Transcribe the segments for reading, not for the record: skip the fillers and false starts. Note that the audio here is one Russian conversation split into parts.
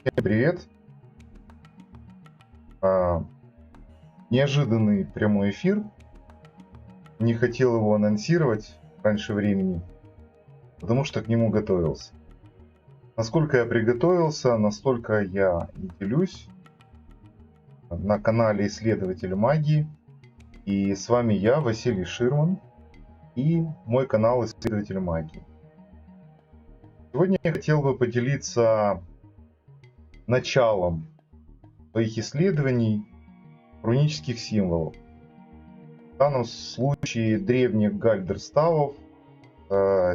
Всем привет! А, Неожиданный прямой эфир. Не хотел его анонсировать раньше времени, потому что к нему готовился. Насколько я приготовился, настолько я и делюсь на канале Исследователь Магии. И с вами я, Василий Ширман, и мой канал Исследователь Магии. Сегодня я хотел бы поделиться началом своих исследований рунических символов. В данном случае древних гальдерставов,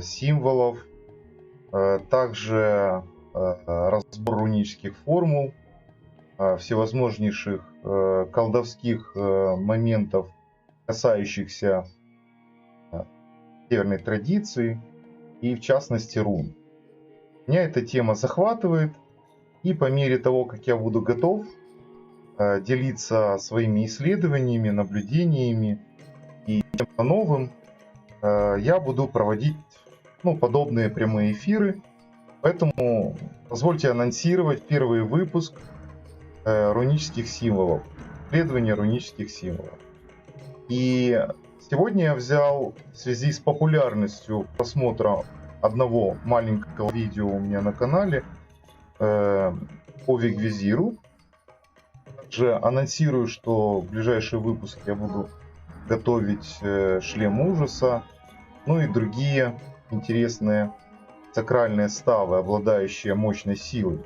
символов, также разбор рунических формул, всевозможнейших колдовских моментов, касающихся северной традиции и в частности рун. Меня эта тема захватывает, и по мере того, как я буду готов делиться своими исследованиями, наблюдениями и чем-то новым, я буду проводить подобные прямые эфиры. Поэтому позвольте анонсировать первый выпуск рунических символов, исследования рунических символов. И сегодня я взял, в связи с популярностью просмотра одного маленького видео у меня на канале по Вигвизиру, также анонсирую, что в ближайший выпуск я буду готовить шлем ужаса, ну и другие интересные сакральные ставы, обладающие мощной силой.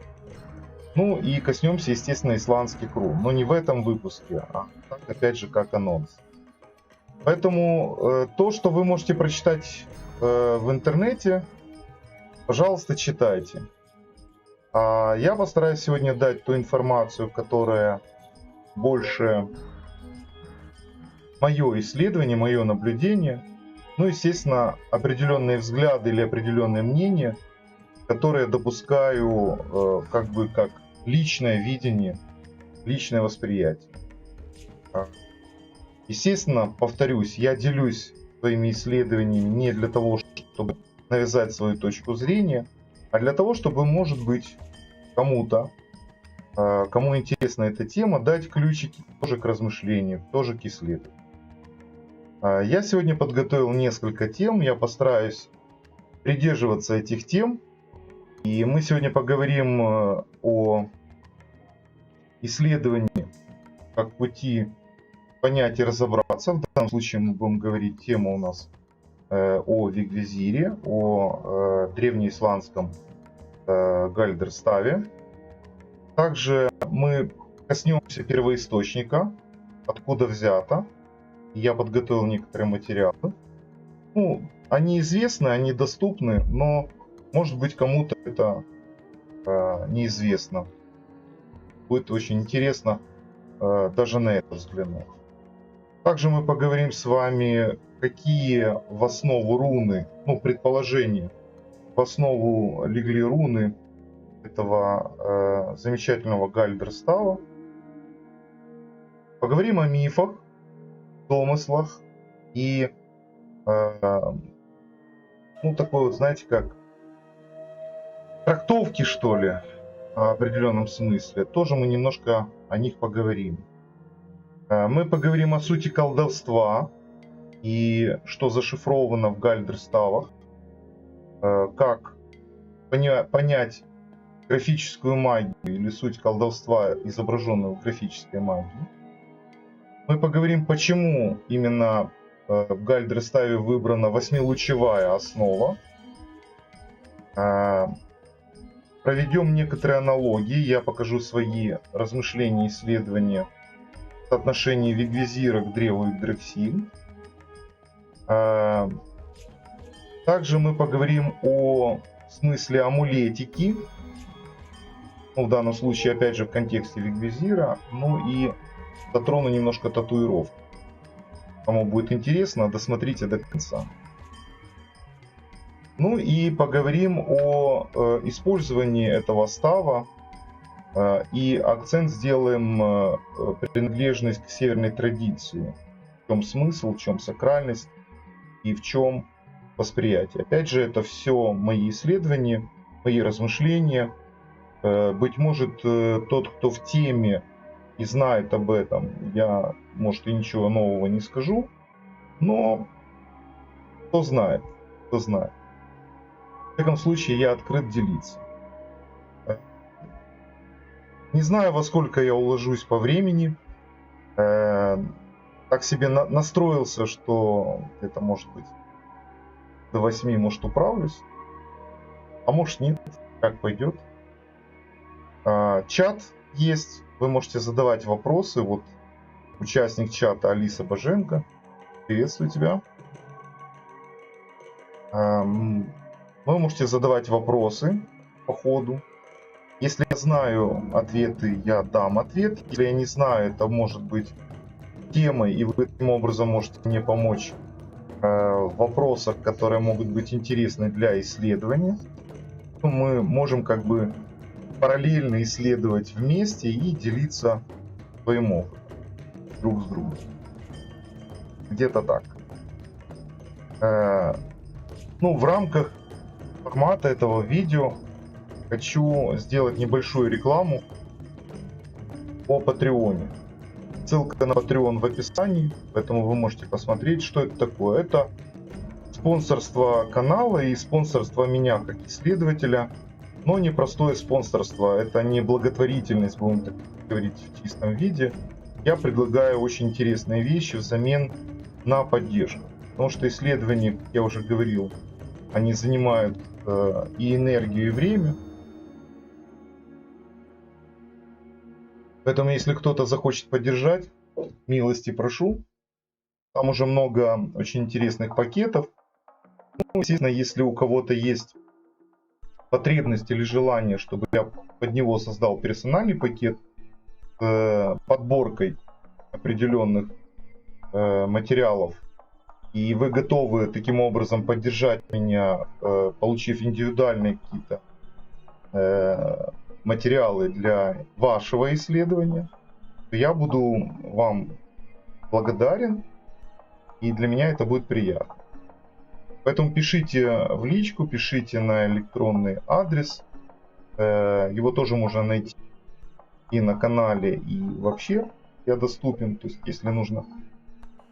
Ну и коснемся, естественно, исландских рун, но не в этом выпуске, а так, опять же, как анонс. Поэтому то, что вы можете прочитать в интернете, пожалуйста, читайте. А я постараюсь сегодня дать ту информацию, которая больше мое исследование, мое наблюдение, ну, естественно, определенные взгляды или определенные мнения, которые допускаю как личное видение, личное восприятие. Естественно, повторюсь, я делюсь своими исследованиями не для того, чтобы навязать свою точку зрения, а для того, чтобы, может быть, кому-то, кому интересна эта тема, дать ключики тоже к размышлению, тоже к исследованию. Я сегодня подготовил несколько тем, я постараюсь придерживаться этих тем. И мы сегодня поговорим о исследовании как пути понять и разобраться. В данном случае мы будем говорить, тема у нас о Вигвизире, о древнеисландском гальдерставе. Также мы коснемся первоисточника, откуда взято. Я подготовил некоторые материалы. Они известны, они доступны, но, может быть, кому-то это неизвестно. Будет очень интересно даже на это взглянуть. Также мы поговорим с вами, какие в основу руны, предположения, в основу легли руны этого замечательного гальдерстава. Поговорим о мифах, домыслах и такой вот, знаете, как трактовки, что ли, в определенном смысле. Тоже мы немножко о них поговорим. Мы поговорим о сути колдовства и что зашифровано в гальдерставах, как понять графическую магию или суть колдовства, изображенную в графической магии. Мы поговорим, почему именно в гальдерставе выбрана 8-лучевая основа. Проведем некоторые аналогии, я покажу свои размышления, исследования в отношении Вигвизира к древу Игдрасиль. Также мы поговорим о смысле амулетики, в данном случае, опять же, в контексте Вигвизира, и затрону немножко татуировки. Кому будет интересно, досмотрите до конца. И поговорим о использовании этого става, и акцент сделаем принадлежность к северной традиции. В чем смысл, в чем сакральность и в чем восприятие. Опять же, это все мои исследования, мои размышления. Быть может, тот, кто в теме и знает об этом, я, может, и ничего нового не скажу, но кто знает, кто знает. В таком случае я открыт делиться. Не знаю, во сколько я уложусь по времени. Так себе настроился, что это может быть до 8, может, управлюсь. А может, нет, как пойдет. Чат есть, вы можете задавать вопросы. Вот участник чата Алиса Боженко. Приветствую тебя. Вы можете задавать вопросы по ходу. Если я знаю ответы, я дам ответ. Если я не знаю, это может быть темой, и вы таким образом можете мне помочь в вопросах, которые могут быть интересны для исследования. Мы можем как бы параллельно исследовать вместе и делиться своим опытом друг с другом. Где-то так. Ну, в рамках формата этого видео хочу сделать небольшую рекламу о Патреоне. Ссылка на Patreon в описании, поэтому вы можете посмотреть, что это такое. Это спонсорство канала и спонсорство меня как исследователя, но не простое спонсорство, это не благотворительность, будем так говорить, в чистом виде. Я предлагаю очень интересные вещи взамен на поддержку, потому что исследования, как я уже говорил, они занимают и энергию, и время. Поэтому, если кто-то захочет поддержать, милости прошу. Там уже много очень интересных пакетов. Ну, естественно, если у кого-то есть потребность или желание, чтобы я под него создал персональный пакет с подборкой определенных материалов, и вы готовы таким образом поддержать меня, получив индивидуальные какие-то материалы для вашего исследования, то я буду вам благодарен, и для меня это будет приятно. Поэтому пишите в личку, пишите на электронный адрес. Его тоже можно найти и на канале, и вообще я доступен. То есть, если нужно,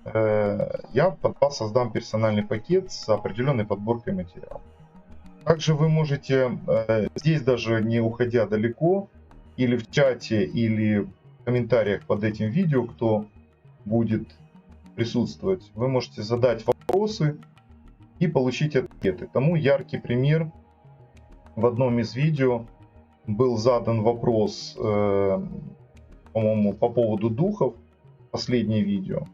я под вас создам персональный пакет с определенной подборкой материалов. Также вы можете здесь, даже не уходя далеко, или в чате, или в комментариях под этим видео, кто будет присутствовать, вы можете задать вопросы и получить ответы. Тому яркий пример: в одном из видео был задан вопрос, по-моему, по поводу духов. Последнее видео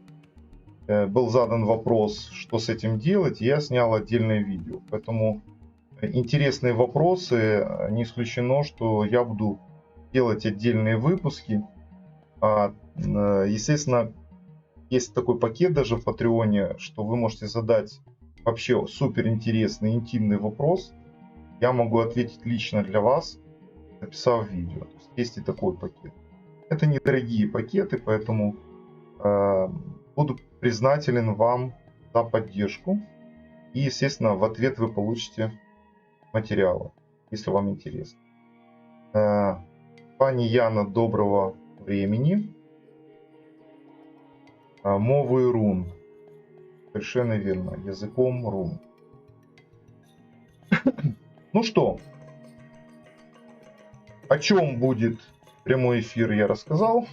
был задан вопрос, что с этим делать, и я снял отдельное видео. Поэтому интересные вопросы, не исключено, что я буду делать отдельные выпуски. Естественно, есть такой пакет даже в Патреоне, что вы можете задать вообще супер интересный, интимный вопрос. Я могу ответить лично для вас, написав видео. То есть и такой пакет. Это недорогие пакеты, поэтому буду признателен вам за поддержку. И, естественно, в ответ вы получите материалы, если вам интересно. Пани Яна, доброго времени. Мовою рун. Совершенно верно. Языком рун. Ну что, о чем будет прямой эфир, я рассказал.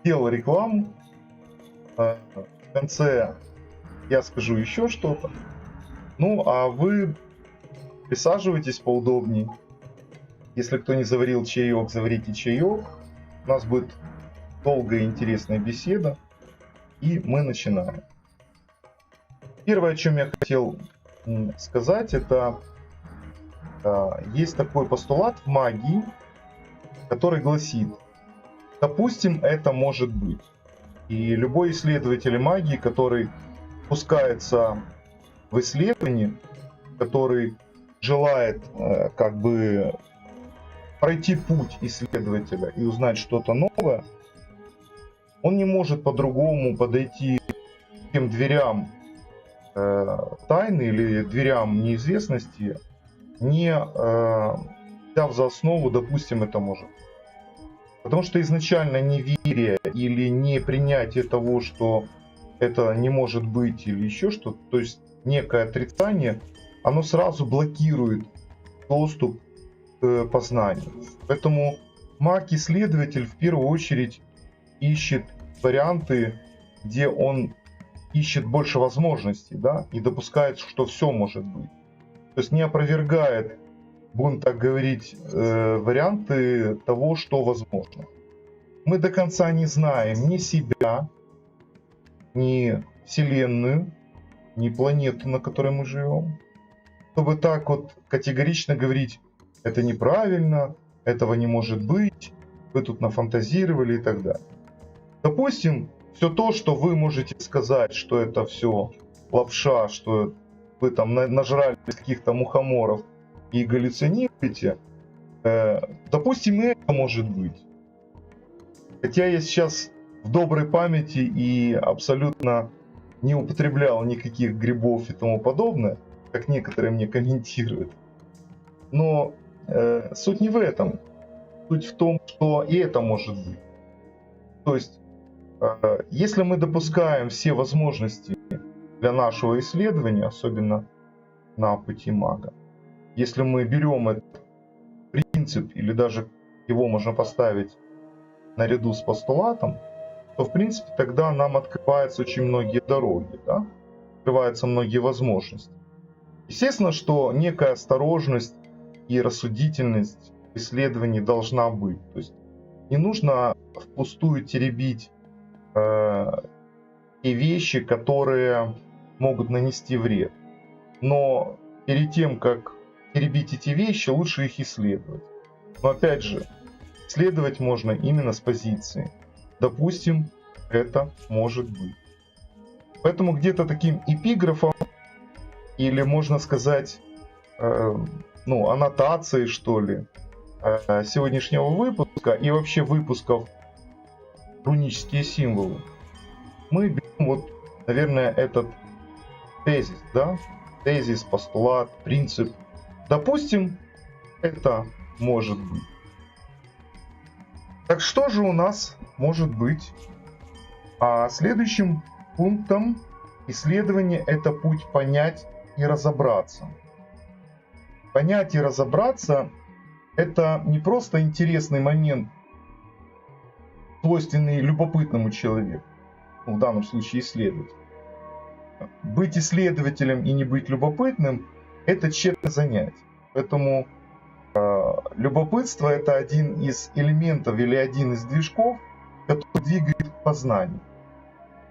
Сделал рекламу. В конце я скажу еще что-то. Ну, а вы присаживайтесь поудобнее. Если кто не заварил чаек, заварите чаек. У нас будет долгая и интересная беседа. И мы начинаем. Первое, о чем я хотел сказать, это есть такой постулат в магии, который гласит: допустим, это может быть. И любой исследователь магии, который пускается в исследование, который желает как бы пройти путь исследователя и узнать что-то новое, он не может по-другому подойти к тем дверям тайны или дверям неизвестности, не взяв за основу, допустим, это может. Потому что изначально неверие или не принятие того, что это не может быть или еще что-то, то есть некое отрицание, оно сразу блокирует доступ к познанию. Поэтому маг-исследователь в первую очередь ищет варианты, где он ищет больше возможностей, да, и допускает, что все может быть. То есть не опровергает, будем так говорить, варианты того, что возможно. Мы до конца не знаем ни себя, ни Вселенную, ни планету, на которой мы живем. Чтобы так вот категорично говорить, это неправильно, этого не может быть, вы тут нафантазировали и так далее. Допустим, все то, что вы можете сказать, что это все лапша, что вы там нажрали каких-то мухоморов и галлюцинируете, допустим, и это может быть. Хотя я сейчас в доброй памяти и абсолютно не употреблял никаких грибов и тому подобное, как некоторые мне комментируют. Но суть не в этом. Суть в том, что и это может быть. То есть, если мы допускаем все возможности для нашего исследования, особенно на пути мага, если мы берем этот принцип, или даже его можно поставить наряду с постулатом, то, в принципе, тогда нам открываются очень многие дороги, да? Открываются многие возможности. Естественно, что некая осторожность и рассудительность в исследовании должна быть. То есть не нужно впустую теребить те вещи, которые могут нанести вред. Но перед тем, как теребить эти вещи, лучше их исследовать. Но опять же, исследовать можно именно с позиции. Допустим, это может быть. Поэтому где-то таким эпиграфом, или можно сказать, аннотацией, что ли, сегодняшнего выпуска и вообще выпусков рунические символы, мы берем вот, наверное, этот тезис, да? Тезис, постулат, принцип. Допустим, это может быть. Так что же у нас может быть? Следующим пунктом исследования это путь понять и разобраться. Понять и разобраться это не просто интересный момент, свойственный любопытному человеку, в данном случае исследователю. Быть исследователем и не быть любопытным – это тщетное занятие. Поэтому любопытство – это один из элементов или один из движков, который двигает к познанию.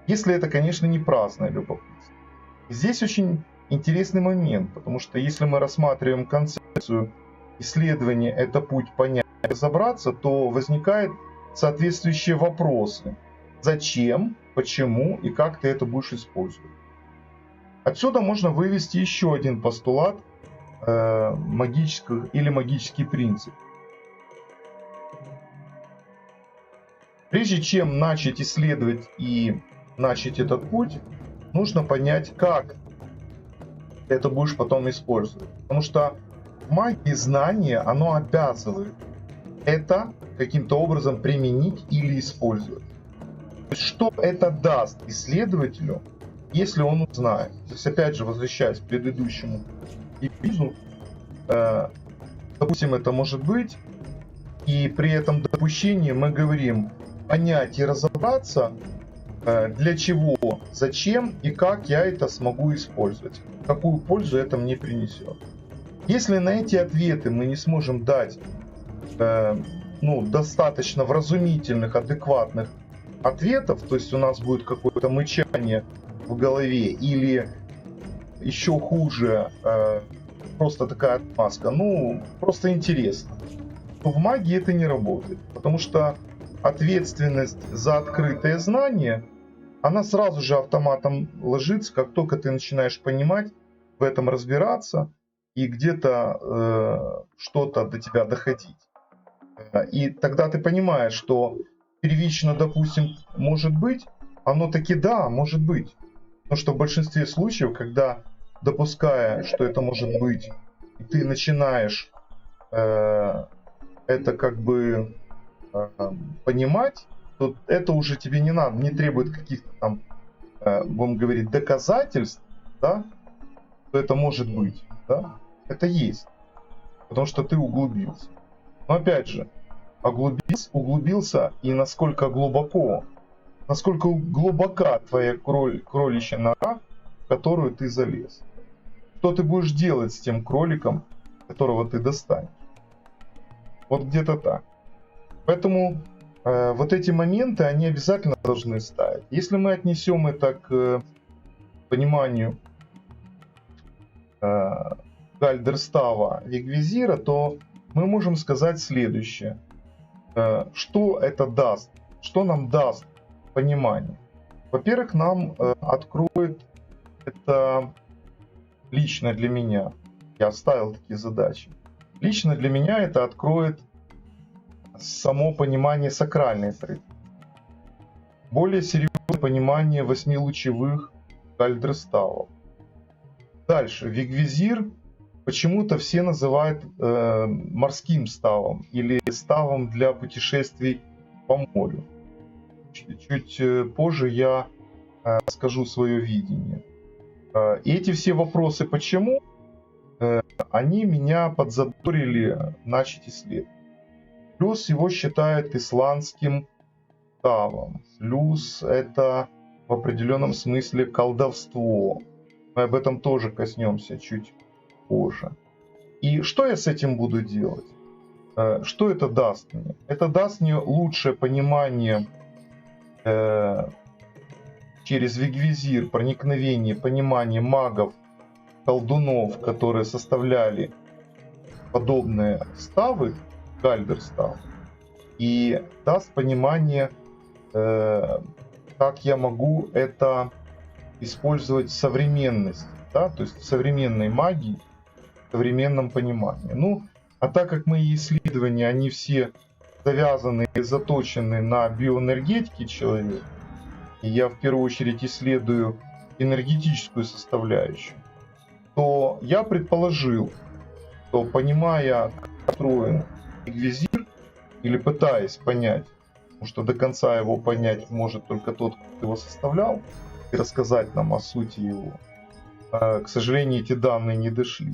Если это, конечно, не праздное любопытство. Здесь очень интересный момент, потому что если мы рассматриваем концепцию исследования – это путь понять и разобраться, то возникают соответствующие вопросы. Зачем, почему и как ты это будешь использовать? Отсюда можно вывести еще один постулат магический принцип. Прежде чем начать исследовать и начать этот путь, нужно понять, как ты это будешь потом использовать. Потому что в магии знание, оно обязывает это каким-то образом применить или использовать. То есть, что это даст исследователю, если он узнает. То есть, опять же, возвращаясь к предыдущему эпизоду, допустим, это может быть, и при этом допущении мы говорим понять и разобраться, для чего, зачем и как я это смогу использовать, какую пользу это мне принесет. Если на эти ответы мы не сможем дать достаточно вразумительных, адекватных ответов, то есть у нас будет какое-то мычание в голове или еще хуже, просто такая отмазка, просто интересно, то в магии это не работает, потому что ответственность за открытое знание, она сразу же автоматом ложится, как только ты начинаешь понимать, в этом разбираться и где-то что-то до тебя доходить. И тогда ты понимаешь, что первично, допустим, может быть, оно таки да, может быть. Потому что в большинстве случаев, когда допуская, что это может быть, ты начинаешь это как бы понимать, то это уже тебе не надо, не требует каких-то там, будем говорить, доказательств, да, что это может быть, да, это есть, потому что ты углубился. Но опять же, углубился и насколько глубока твоя кроличья нора, в которую ты залез. Что ты будешь делать с тем кроликом, которого ты достанешь? Вот где-то так. Поэтому вот эти моменты, они обязательно должны ставить. Если мы отнесем это к пониманию Гальдерстава Вигвизира, то мы можем сказать следующее. Что это даст? Что нам даст понимание? Во-первых, нам откроет это лично для меня. Я ставил такие задачи. Лично для меня это откроет само понимание сакральной традиции. Более серьезное понимание 8-лучевых Гальдерставов. Дальше. Вигвизир почему-то все называют морским ставом или ставом для путешествий по морю. Чуть позже я скажу свое видение. И эти все вопросы «почему?» они меня подзадорили начать исследовать. Плюс его считают исландским ставом. Плюс это в определенном смысле колдовство. Мы об этом тоже коснемся чуть позже. И что я с этим буду делать? Что это даст мне? Это даст мне лучшее понимание через Вигвизир, проникновение, понимание магов, колдунов, которые составляли подобные ставы, Гальдерстав, и даст понимание, как я могу это использовать в современности, да, то есть в современной магии, в современном понимании. Ну, а так как мои исследования, они все завязаны и заточены на биоэнергетике человека, и я в первую очередь исследую энергетическую составляющую, то я предположил, что, понимая, как устроен Вигвизир, или пытаясь понять, потому что до конца его понять может только тот, кто его составлял, и рассказать нам о сути его. К сожалению, эти данные не дошли.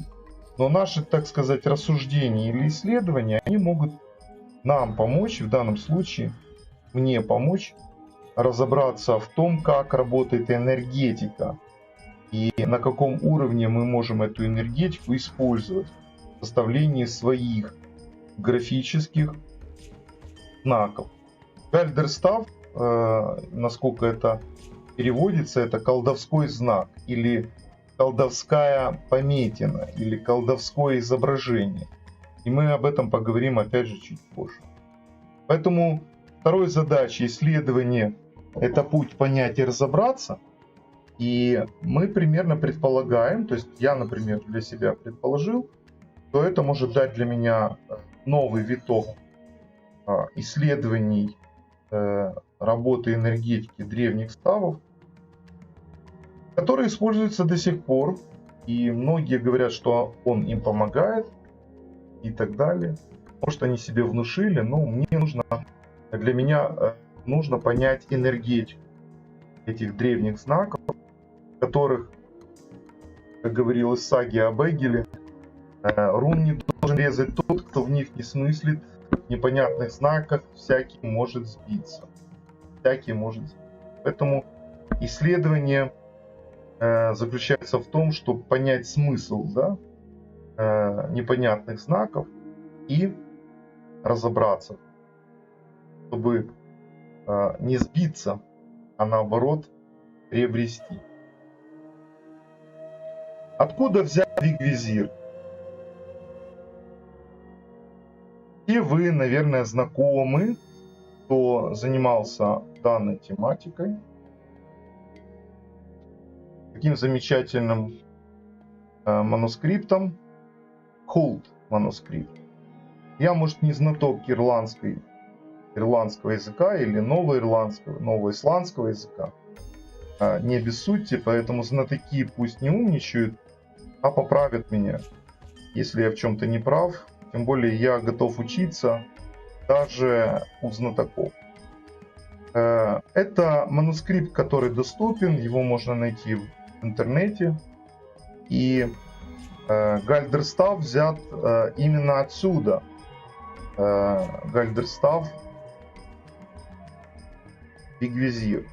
Но наши, так сказать, рассуждения или исследования, они могут нам помочь, в данном случае мне помочь разобраться в том, как работает энергетика и на каком уровне мы можем эту энергетику использовать в составлении своих графических знаков. Гальдерстав, насколько это переводится, это колдовской знак или колдовская пометина или колдовское изображение. И мы об этом поговорим опять же чуть позже. Поэтому второй задачей исследования — это путь понять и разобраться. И мы примерно предполагаем, то есть я, например, для себя предположил, что это может дать для меня новый виток исследований работы энергетики древних ставов, который используется до сих пор. И многие говорят, что он им помогает и так далее. Может, они себе внушили, но для меня нужно понять энергетику этих древних знаков, которых, как говорилось в саге об Эгеле, рун не должен резать тот, кто в них не смыслит, в непонятных знаках всякий может сбиться. Поэтому исследование заключается в том, чтобы понять смысл, да, непонятных знаков и разобраться, чтобы не сбиться, а наоборот приобрести. Откуда взять Вигвизир? И вы, наверное, знакомы, кто занимался данной тематикой. Таким замечательным манускриптом, Хулт манускрипт. Я, может, не знаток ирландского языка или новоисландского языка. Не обессудьте, поэтому знатоки пусть не умничают, а поправят меня. Если я в чем-то не прав, Тем более я готов учиться даже у знатоков. Это манускрипт, который доступен, его можно найти в интернете. И Гальдерстав взят именно отсюда. Гальдерстав Вигвизир.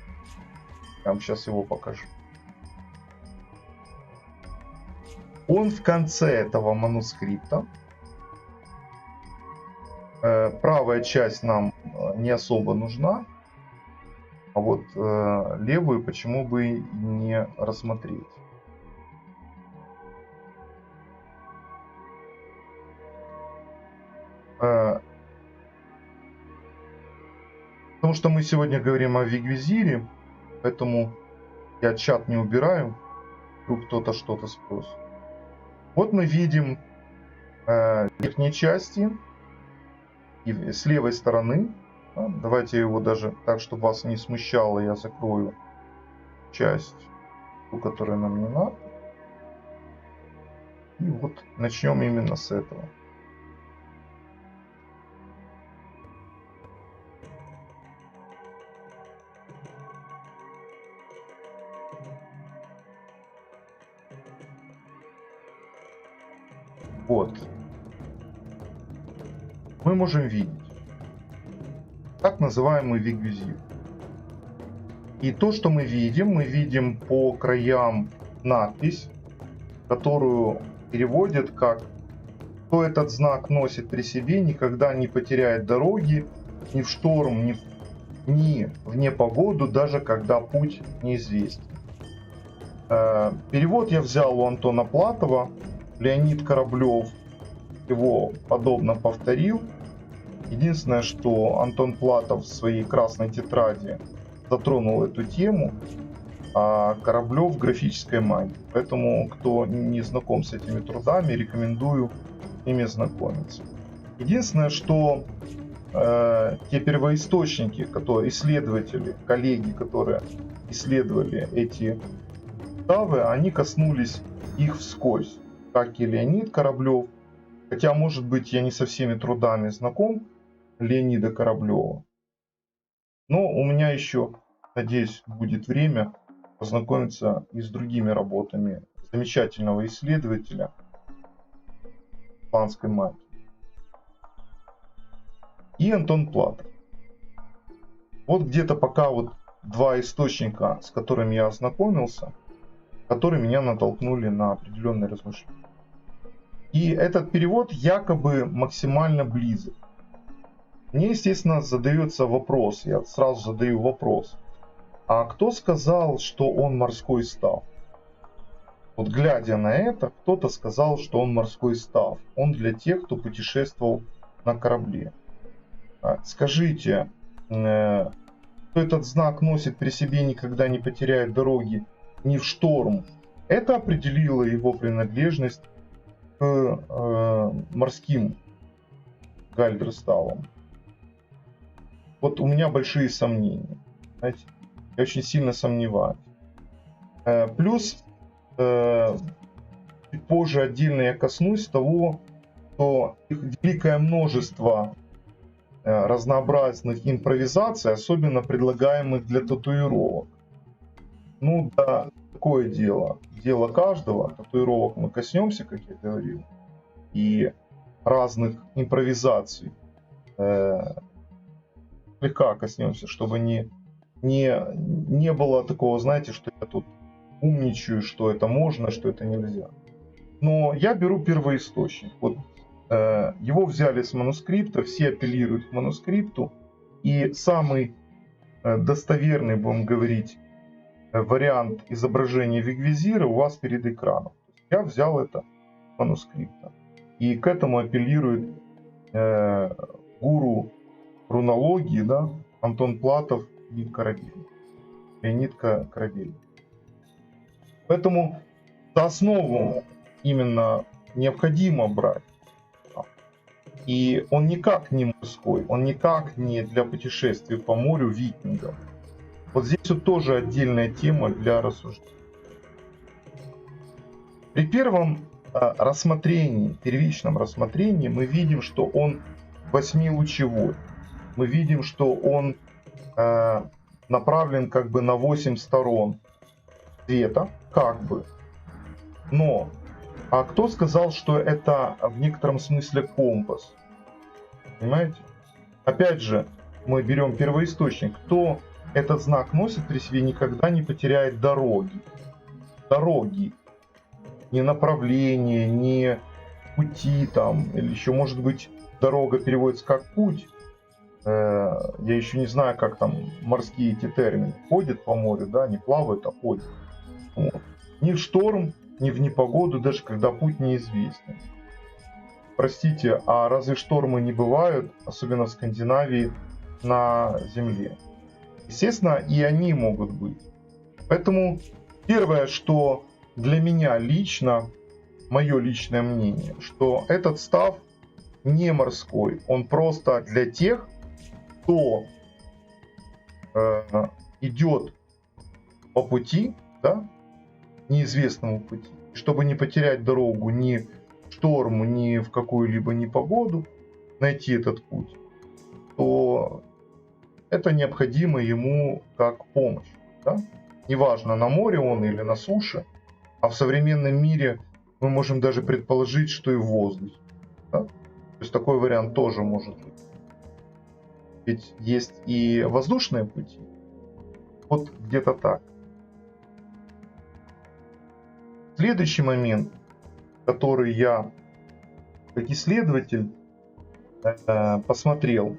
Я вам сейчас его покажу. Он в конце этого манускрипта. Правая часть нам не особо нужна. А вот левую почему бы не рассмотреть. Потому что мы сегодня говорим о Вигвизире, поэтому я чат не убираю, вдруг кто-то что-то спросит. Вот мы видим в верхней части и с левой стороны. Давайте его даже так, чтобы вас не смущало, я закрою часть, ту, которая нам не надо. И вот начнем именно с этого. Вот. Мы можем видеть так называемый Вигвизир. И то, что мы видим по краям надпись, которую переводят как «Кто этот знак носит при себе, никогда не потеряет дороги, ни в шторм, ни в непогоду, даже когда путь неизвестен». Перевод я взял у Антона Платова, Леонид Кораблев его подобно повторил. Единственное, что Антон Платов в своей красной тетради затронул эту тему, а Кораблев в графической магии. Поэтому, кто не знаком с этими трудами, рекомендую ими знакомиться. Единственное, что те первоисточники, которые исследователи, коллеги, которые исследовали эти уставы, они коснулись их вскользь, как и Леонид Кораблев. Хотя, может быть, я не со всеми трудами знаком Леонида Кораблева. Но у меня еще, надеюсь, будет время познакомиться и с другими работами замечательного исследователя испанской магии. И Антон Платов. Вот где-то пока вот два источника, с которыми я ознакомился, которые меня натолкнули на определенные размышления. И этот перевод якобы максимально близок. Мне, естественно, задается вопрос, я сразу задаю вопрос. А кто сказал, что он морской став? Вот глядя на это, кто-то сказал, что он морской став. Он для тех, кто путешествовал на корабле. Скажите, кто этот знак носит при себе, никогда не потеряет дороги, ни в шторм? Это определило его принадлежность к морским Гальдерставам. Вот у меня большие сомнения. Знаете, я очень сильно сомневаюсь. Плюс чуть позже отдельно я коснусь того, что их великое множество разнообразных импровизаций, особенно предлагаемых для татуировок. Ну да, такое дело. Дело каждого. Татуировок мы коснемся, как я говорил. И разных импровизаций. Слегка коснемся, чтобы не было такого, знаете, что я тут умничаю, что это можно, что это нельзя. Но я беру первоисточник. Вот его взяли с манускрипта, все апеллируют к манускрипту. И самый достоверный, будем говорить, вариант изображения Вигвизира у вас перед экраном. Я взял это с манускрипта. И к этому апеллирует гуру рунологии, да, Антон Платов и Корабель. Леонид Корабель. Поэтому за основу именно необходимо брать. И он никак не морской, он никак не для путешествий по морю викингов. Вот здесь вот тоже отдельная тема для рассуждения. При первом рассмотрении, первичном рассмотрении мы видим, что он 8-лучевой. Мы видим, что он направлен как бы на 8 сторон света, как бы. Но, а кто сказал, что это в некотором смысле компас? Понимаете? Опять же, мы берем первоисточник. Кто этот знак носит при себе, никогда не потеряет дороги. Дороги. Не направление, не пути там, или еще, может быть, дорога переводится как путь. Я еще не знаю, как там морские эти термины. Ходят по морю, да, не плавают, а ходят. Вот. Ни в шторм, ни в непогоду, даже когда путь неизвестен. Простите, а разве штормы не бывают, особенно в Скандинавии, на Земле? Естественно, и они могут быть. Поэтому первое, что для меня лично, мое личное мнение, что этот став не морской, он просто для тех, кто идет по пути, да, неизвестному пути, чтобы не потерять дорогу ни в шторму, ни в какую-либо непогоду, найти этот путь, то это необходимо ему как помощь. Да? Неважно, на море он или на суше, а в современном мире мы можем даже предположить, что и в воздухе. Да? То есть такой вариант тоже может быть. Ведь есть и воздушные пути. Вот где-то так. Следующий момент, который я, как исследователь, посмотрел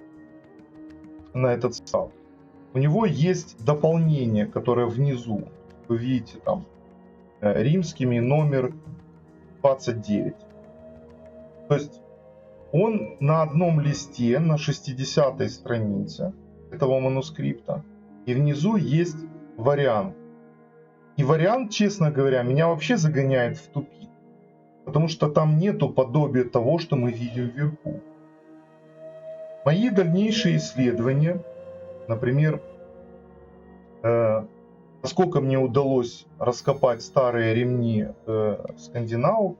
на этот став. У него есть дополнение, которое внизу. Вы видите там римскими номер 29. То есть он на одном листе, на 60-й странице этого манускрипта. И внизу есть вариант. И вариант, честно говоря, меня вообще загоняет в тупик. Потому что там нету подобия того, что мы видим вверху. Мои дальнейшие исследования, например, насколько мне удалось раскопать старые ремни скандинавов,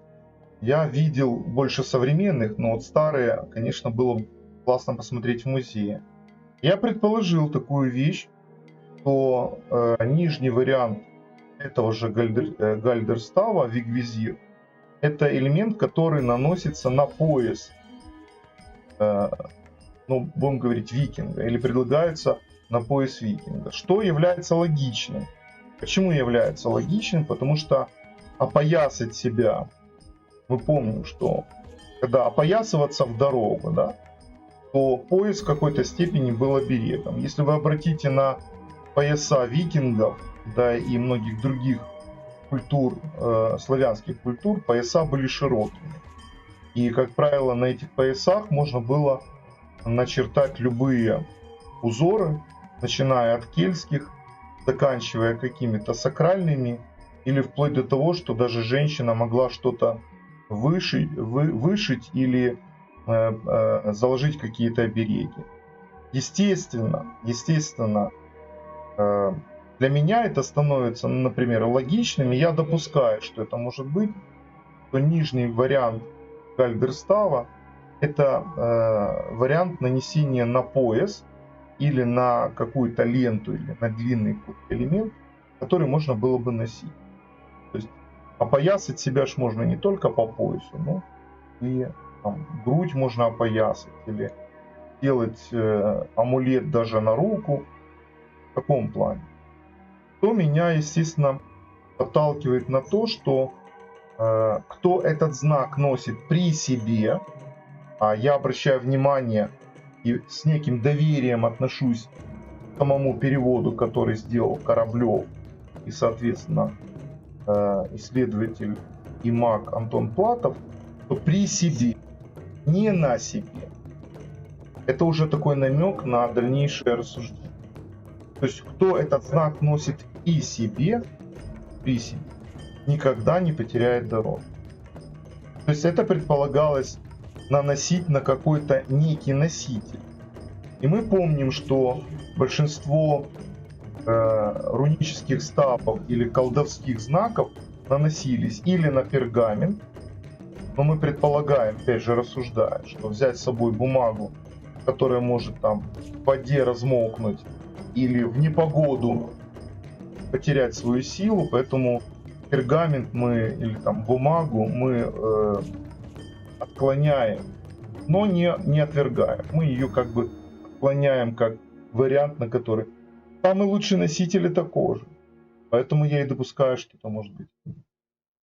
я видел больше современных, но вот старые, конечно, было классно посмотреть в музее. Я предположил такую вещь, что нижний вариант этого же гальдерстава, вигвизир, это элемент, который наносится на пояс, ну, будем говорить, викинга, или предлагается на пояс викинга, что является логичным. Почему является логичным? Потому что опоясать себя, мы помним, что когда опоясываться в дорогу, да, то пояс в какой-то степени был оберегом. Если вы обратите на пояса викингов, да, и многих других культур, славянских культур, пояса были широкими. И, как правило, на этих поясах можно было начертать любые узоры, начиная от кельтских, заканчивая какими-то сакральными, или вплоть до того, что даже женщина могла что-то вышить или заложить какие-то обереги. Естественно, для меня это становится, например, логичным, и я допускаю, что это может быть, что нижний вариант гальдерстава это вариант нанесения на пояс или на какую-то ленту, или на длинный элемент, который можно было бы носить. То есть опоясать себя ж можно не только по поясу, но и там, грудь можно опоясать, или делать амулет даже на руку. В таком плане. То меня, естественно, подталкивает на то, что кто этот знак носит при себе, а я обращаю внимание и с неким доверием отношусь к самому переводу, который сделал Кораблев и, соответственно, исследователь и маг Антон Платов, то при себе, не на себе. Это уже такой намек на дальнейшее рассуждение. То есть, кто этот знак носит и себе, при себе, никогда не потеряет дорогу. То есть, это предполагалось наносить на какой-то некий носитель. И мы помним, что большинство рунических ставов или колдовских знаков наносились или на пергамент, Но мы предполагаем, опять же рассуждая, что взять с собой бумагу, которая может там в воде размокнуть или в непогоду потерять свою силу, поэтому пергамент мы или там бумагу мы отклоняем, но не отвергаем. Мы ее как бы отклоняем как вариант, на который самый лучший носитель — это кожа. Поэтому я и допускаю, что это может быть.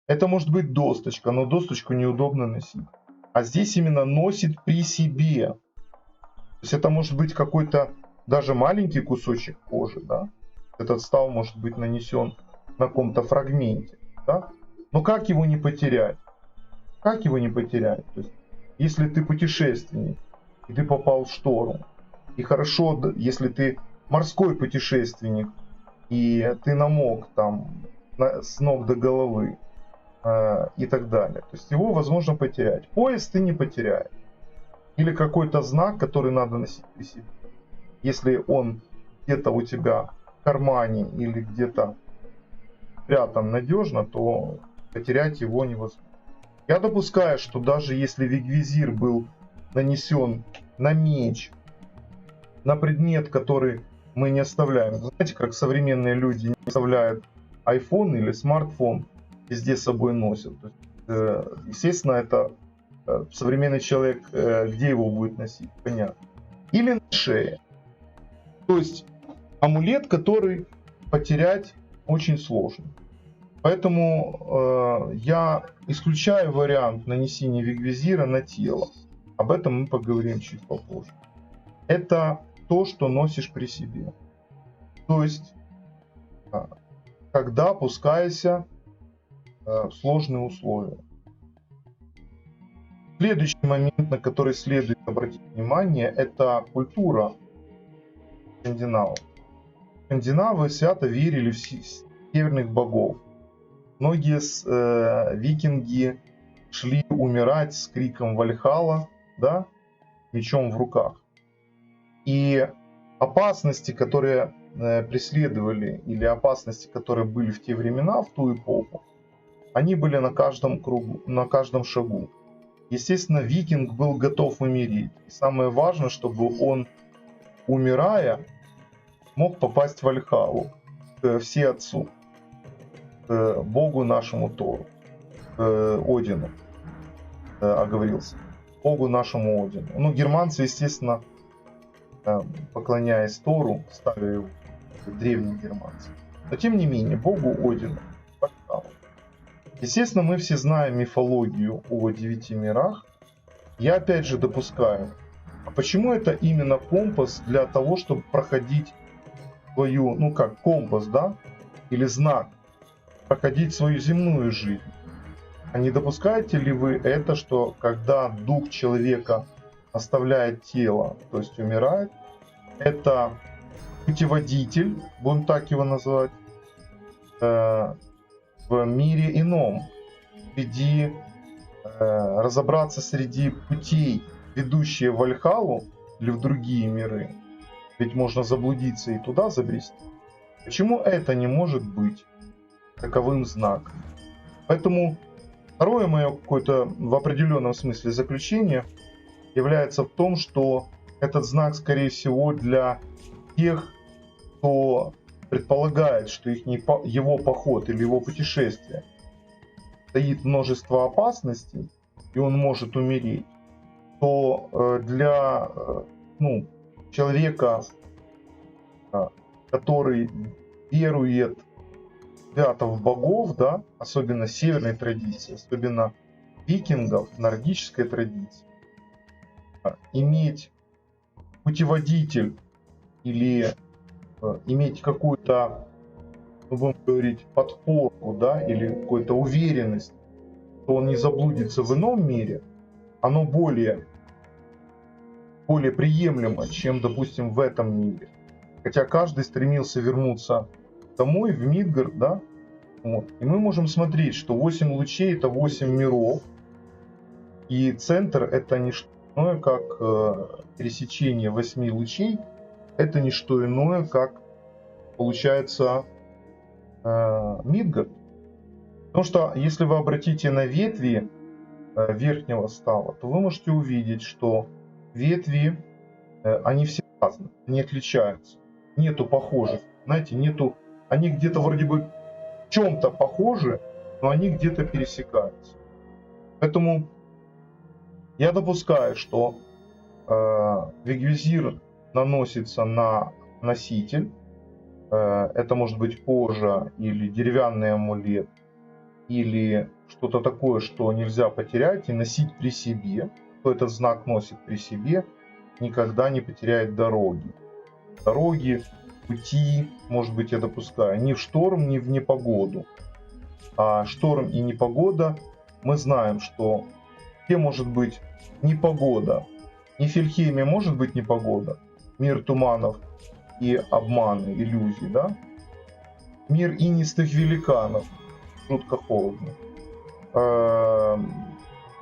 Это может быть досточка, но досточку неудобно носить. А здесь именно носит при себе. То есть это может быть какой-то даже маленький кусочек кожи, да? Этот став может быть нанесен на каком-то фрагменте, да? Но как его не потерять? Как его не потерять? То есть, если ты путешественник, и ты попал в шторм, и хорошо, если ты морской путешественник, и ты намок там с ног до головы, и так далее. То есть его возможно потерять. Пояс ты не потеряешь. Или какой-то знак, который надо носить при себе. Если он где-то у тебя в кармане или где-то спрятан надежно, то потерять его невозможно. Я допускаю, что даже если вигвизир был нанесен на меч, на предмет, который мы не оставляем. Знаете, как современные люди не оставляют iPhone или смартфон, везде с собой носят. То есть, естественно, это современный человек, где его будет носить, понятно. Или на шее. То есть амулет, который потерять очень сложно. Поэтому я исключаю вариант нанесения вигвизира на тело. Об этом мы поговорим чуть попозже. Это то, что носишь при себе. То есть, когда опускаешься в сложные условия. Следующий момент, на который следует обратить внимание, это культура скандинавов. Скандинавы свято верили в северных богов. Многие викинги шли умирать с криком «Вальхалла», да, мечом в руках. И опасности, которые преследовали, или опасности, которые были в те времена, в ту эпоху, они были на каждом кругу, на каждом шагу. Естественно, викинг был готов умереть. И самое важное, чтобы он, умирая, мог попасть в Вальхаллу, к Всеотцу, к Богу нашему Тору, к Одину, оговорился, Богу нашему Одину. Ну, германцы, естественно, поклоняясь Тору, ставили его, древние германцы. Но тем не менее, Богу Одину. Естественно, мы все знаем мифологию о 9 мирах. Я опять же допускаю, а почему это именно компас для того, чтобы проходить свою, ну как, компас, да, или знак, проходить свою земную жизнь. А не допускаете ли вы это, что когда дух человека оставляет тело, то есть умирает, это путеводитель, будем так его называть, в мире ином, разобраться среди путей, ведущие в Вальхаллу или в другие миры, ведь можно заблудиться и туда забрести. Почему это не может быть таковым знаком? Поэтому второе мое какое-то в определенном смысле заключение является в том, что этот знак, скорее всего, для тех, кто предполагает, что его поход или его путешествие стоит множество опасностей, и он может умереть, то для человека, который верует свято в богов, да, особенно северной традиции, особенно викингов, нордической традиции, иметь путеводитель или иметь какую-то, будем говорить, подпорку, да, или какую-то уверенность, что он не заблудится в ином мире, оно более приемлемо, чем, допустим, в этом мире. Хотя каждый стремился вернуться домой, в Мидгард, да. Вот. И мы можем смотреть, что 8 лучей — это 8 миров, и центр — это не что иное, как пересечение 8 лучей, это не что иное, как, получается, Мидгард. Потому что, если вы обратите на ветви верхнего става, то вы можете увидеть, что ветви, они все разные, они отличаются. Нету похожих, знаете, нету, они где-то вроде бы в чем-то похожи, но они где-то пересекаются. Поэтому я допускаю, что вигвизир наносится на носитель. Это может быть кожа или деревянный амулет, или что-то такое, что нельзя потерять и носить при себе. Кто этот знак носит при себе, никогда не потеряет дороги. Дороги, пути, может быть, я допускаю, ни в шторм, ни в непогоду. А шторм и непогода, мы знаем, что где может быть непогода. Нифельхейме может быть непогода. Мир туманов и обманы, иллюзий, да? Мир инистых великанов. Жутко холодно.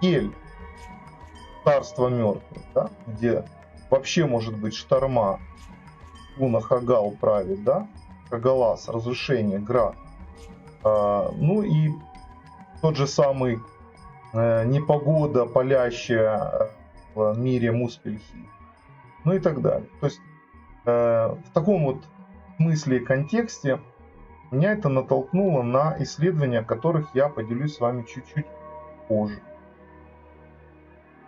Кель. Царство мертвых, да? Где вообще может быть шторма. Луна Хагал правит, да? Хагалас, разрушение, град. Ну и тот же самый непогода, палящая в мире Муспельхи. Ну и так далее. То есть в таком вот смысле и контексте меня это натолкнуло на исследования, о которых я поделюсь с вами чуть-чуть позже.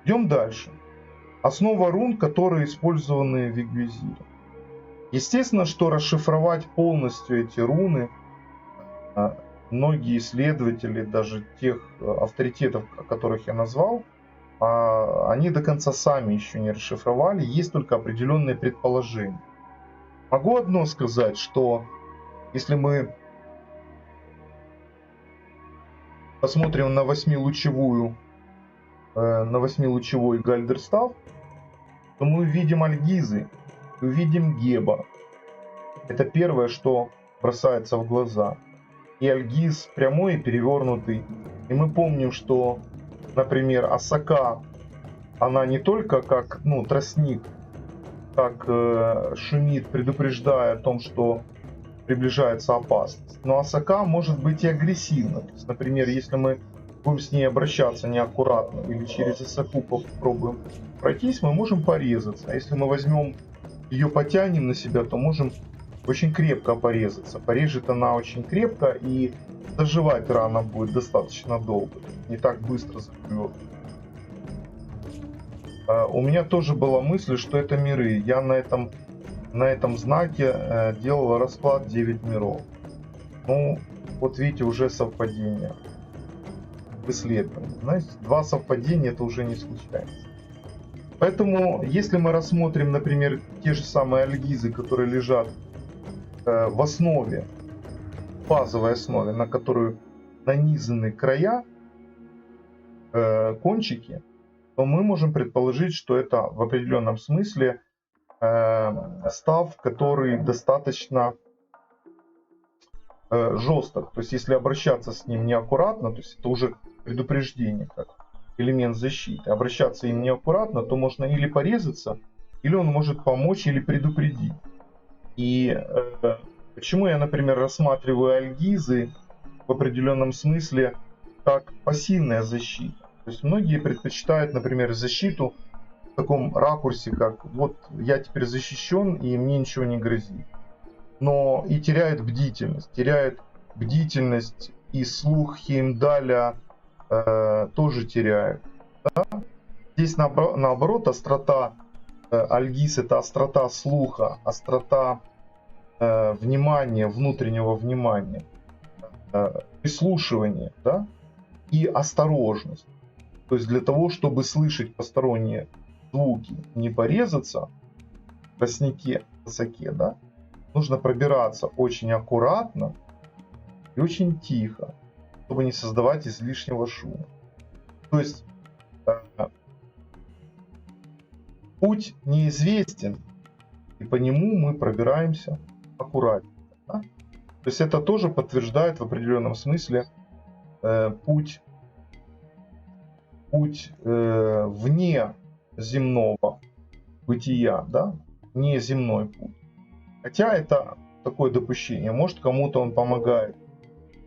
Идем дальше. Основа рун, которые использованы в вигвизире. Естественно, что расшифровать полностью эти руны многие исследователи, даже тех авторитетов, которых я назвал, они до конца сами еще не расшифровали, есть только определенные предположения. Могу одно сказать, что если мы посмотрим на восьмилучевой Гальдерстав, то мы увидим альгизы, увидим геба. Это первое, что бросается в глаза. И альгиз прямой и перевернутый. И мы помним, что, например, осака, она не только как тростник, как шумит, предупреждая о том, что приближается опасность. Но осака может быть и агрессивна. То есть, например, если мы будем с ней обращаться неаккуратно или через осаку попробуем пройтись, мы можем порезаться. А если мы возьмем ее, потянем на себя, то можем очень крепко порезаться. Порежет она очень крепко, и заживать рана будет достаточно долго. Не так быстро заживет. У меня тоже была мысль, что это миры. Я на этом знаке делал расклад 9 миров. Ну, вот видите, уже совпадение в исследовании. Знаете, 2 совпадения — это уже не случайность. Поэтому, если мы рассмотрим, например, те же самые альгизы, которые лежат в основе, базовой основе, на которую нанизаны края, кончики, то мы можем предположить, что это в определенном смысле став, который достаточно жесток. То есть если обращаться с ним неаккуратно, то есть это уже предупреждение, как элемент защиты. Обращаться им неаккуратно, то можно или порезаться, или он может помочь, или предупредить. И почему я, например, рассматриваю альгизы в определенном смысле как пассивная защита. То есть многие предпочитают, например, защиту в таком ракурсе, как вот я теперь защищен и мне ничего не грозит. Но и теряют бдительность и слух Хеймдаля тоже теряют. Да? Здесь наоборот острота альгиз — это острота слуха, острота внимания, внутреннего внимания, прислушивания, да? И осторожность. То есть для того, чтобы слышать посторонние звуки, не порезаться в тростнике, в осаке, да, нужно пробираться очень аккуратно и очень тихо, чтобы не создавать излишнего шума. То есть путь неизвестен, и по нему мы пробираемся аккуратнее. Да? То есть это тоже подтверждает в определенном смысле путь вне земного бытия, да? Неземной путь. Хотя это такое допущение, может кому-то он помогает.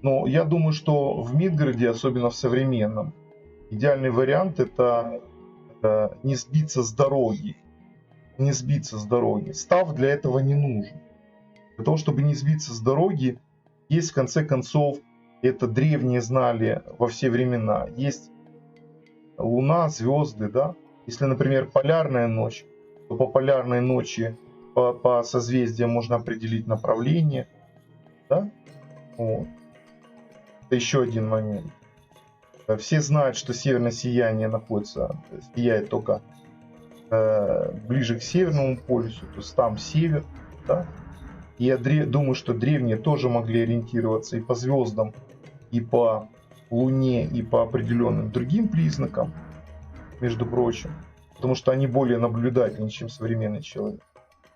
Но я думаю, что в Мидгарде, особенно в современном, Идеальный вариант это не сбиться с дороги. Не сбиться с дороги. Став для этого не нужен. Для того, чтобы не сбиться с дороги, есть в конце концов, это древние знали во все времена, есть Луна, звезды, да. Если, например, полярная ночь, то по полярной ночи по созвездиям можно определить направление, да. Вот. Это еще один момент. Все знают, что северное сияние сияет только ближе к северному полюсу, то есть там север, да. И я думаю, что древние тоже могли ориентироваться и по звездам, и по Луне, и по определенным другим признакам, между прочим, потому что они более наблюдательны, чем современный человек.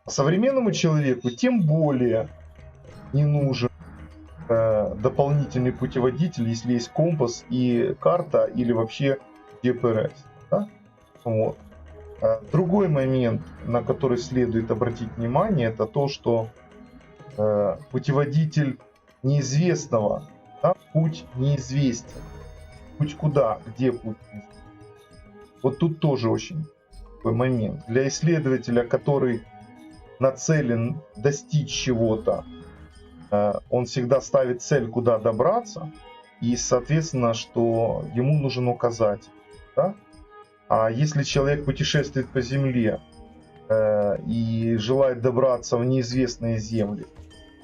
А современному человеку тем более не нужен дополнительный путеводитель, если есть компас и карта или вообще GPS. Да? Вот. Другой момент, на который следует обратить внимание, это то, что путеводитель неизвестного, да, путь неизвестен. Путь куда? Где путь? Вот тут тоже очень такой момент. Для исследователя, который нацелен достичь чего-то, он всегда ставит цель, куда добраться, и, соответственно, что ему нужен указатель. Да? А если человек путешествует по Земле и желает добраться в неизвестные земли,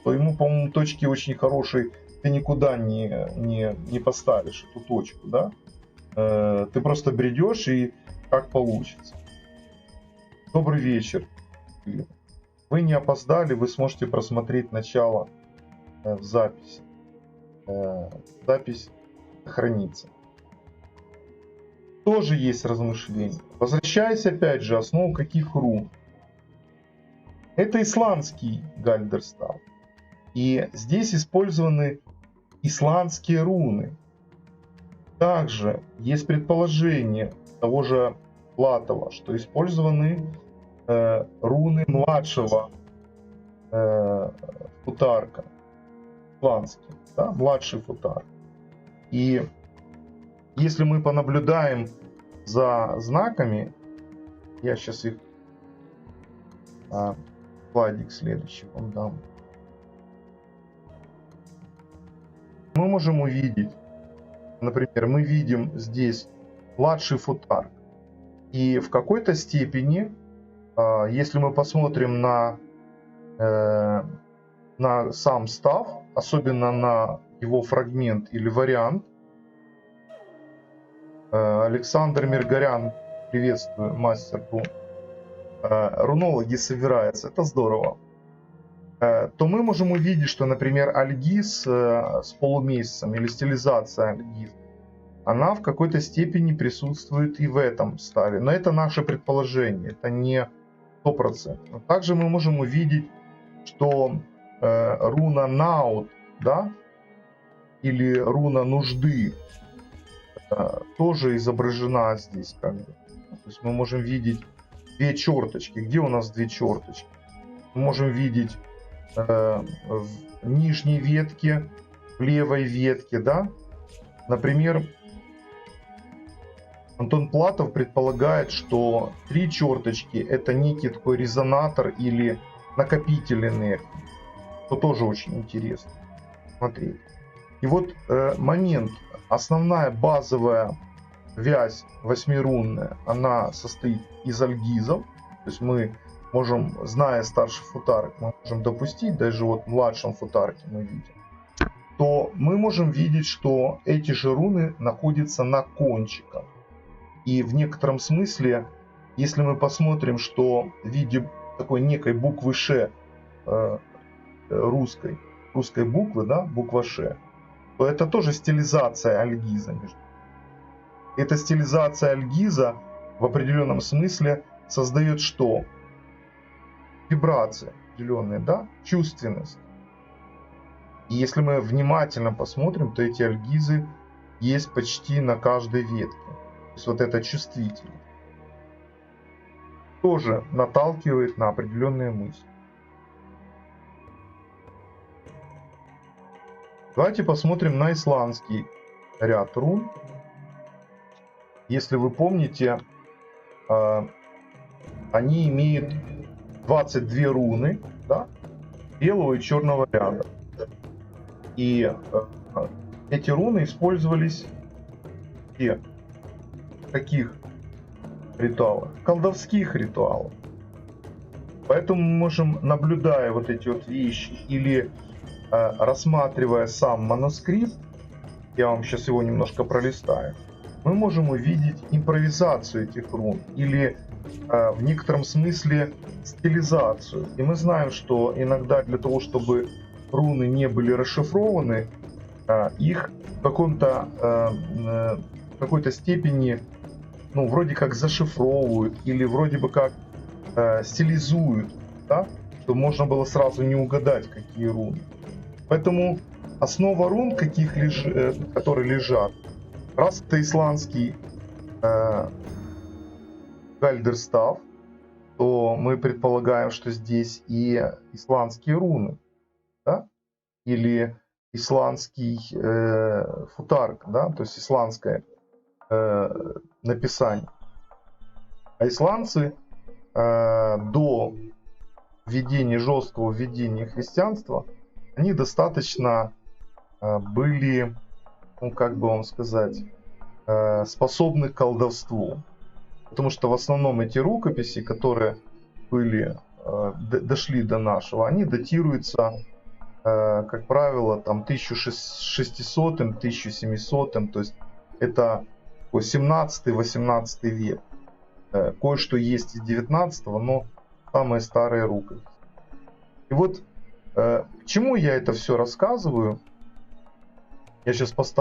то ему, по-моему, точки очень хорошие ты никуда не поставишь, эту точку, да? Ты просто бредешь и как получится. Добрый вечер. Вы не опоздали, вы сможете просмотреть начало в записи. Запись хранится. Тоже есть размышления. Возвращаясь опять же, основу каких рун? Это исландский Гальдерстав. И здесь использованы исландские руны. Также есть предположение того же Платова, что использованы руны младшего футарка. Исландский, да, младший футарк. И если мы понаблюдаем за знаками, я сейчас их слайдик следующий вам дам. Мы можем увидеть, например, мы видим здесь младший футарк. И в какой-то степени, если мы посмотрим на сам став, особенно на его фрагмент или вариант, Александр Миргарян, приветствую, мастер рун. Рунологи собираются, это здорово. То мы можем увидеть, что, например, Альгиз с полумесяцем или стилизация Альгиз, она в какой-то степени присутствует и в этом ставе. Но это наше предположение, это не 100%. Также мы можем увидеть, что руна Наут, да, или руна нужды, тоже изображена здесь. Как бы. То есть мы можем видеть две черточки. Где у нас две черточки? Мы можем видеть в нижней ветке, в левой ветке, да. Например, Антон Платов предполагает, что три черточки это некий такой резонатор или накопитель энергии. Что тоже очень интересно смотреть. И вот момент. Основная базовая вязь восьмирунная, она состоит из альгизов. То есть мы можем, зная старший футарк, мы можем допустить, даже вот в младшем футарке мы видим, то мы можем видеть, что эти же руны находятся на кончиках. И в некотором смысле, если мы посмотрим, что в виде такой некой буквы Ш, русской буквы, да, буква Ш, то это тоже стилизация альгиза. Эта стилизация альгиза в определенном смысле создает что? Вибрация определенная, да, чувственность. И если мы внимательно посмотрим, то эти альгизы есть почти на каждой ветке. То есть вот эта чувствительность тоже наталкивает на определенные мысли. Давайте посмотрим на исландский ряд рун. если вы помните, они имеют 22 руны, да, белого и черного ряда. И эти руны использовались в каких ритуалах? Колдовских ритуалах. Поэтому мы можем, наблюдая вот эти вот вещи или рассматривая сам манускрипт, я вам сейчас его немножко пролистаю, мы можем увидеть импровизацию этих рун или в некотором смысле стилизацию. И мы знаем, что иногда для того, чтобы руны не были расшифрованы, их в какой-то степени, ну, вроде как зашифровывают или вроде бы как стилизуют, да, чтобы можно было сразу не угадать, какие руны. Поэтому основа рун, которые лежат, раз это исландский Гальдерстав, то мы предполагаем, что здесь и исландские руны, да? Или исландский футарк, да? То есть исландское написание. А исландцы до жесткого введения христианства, они достаточно были, ну, как бы вам сказать, способны к колдовству. Потому что в основном эти рукописи, которые дошли до нашего, они датируются, как правило, там 1600-м, 1700-м, то есть это 17-18 век. Кое-что есть из 19-го, но самые старые рукописи. И вот к чему я это все рассказываю? Я сейчас поставлю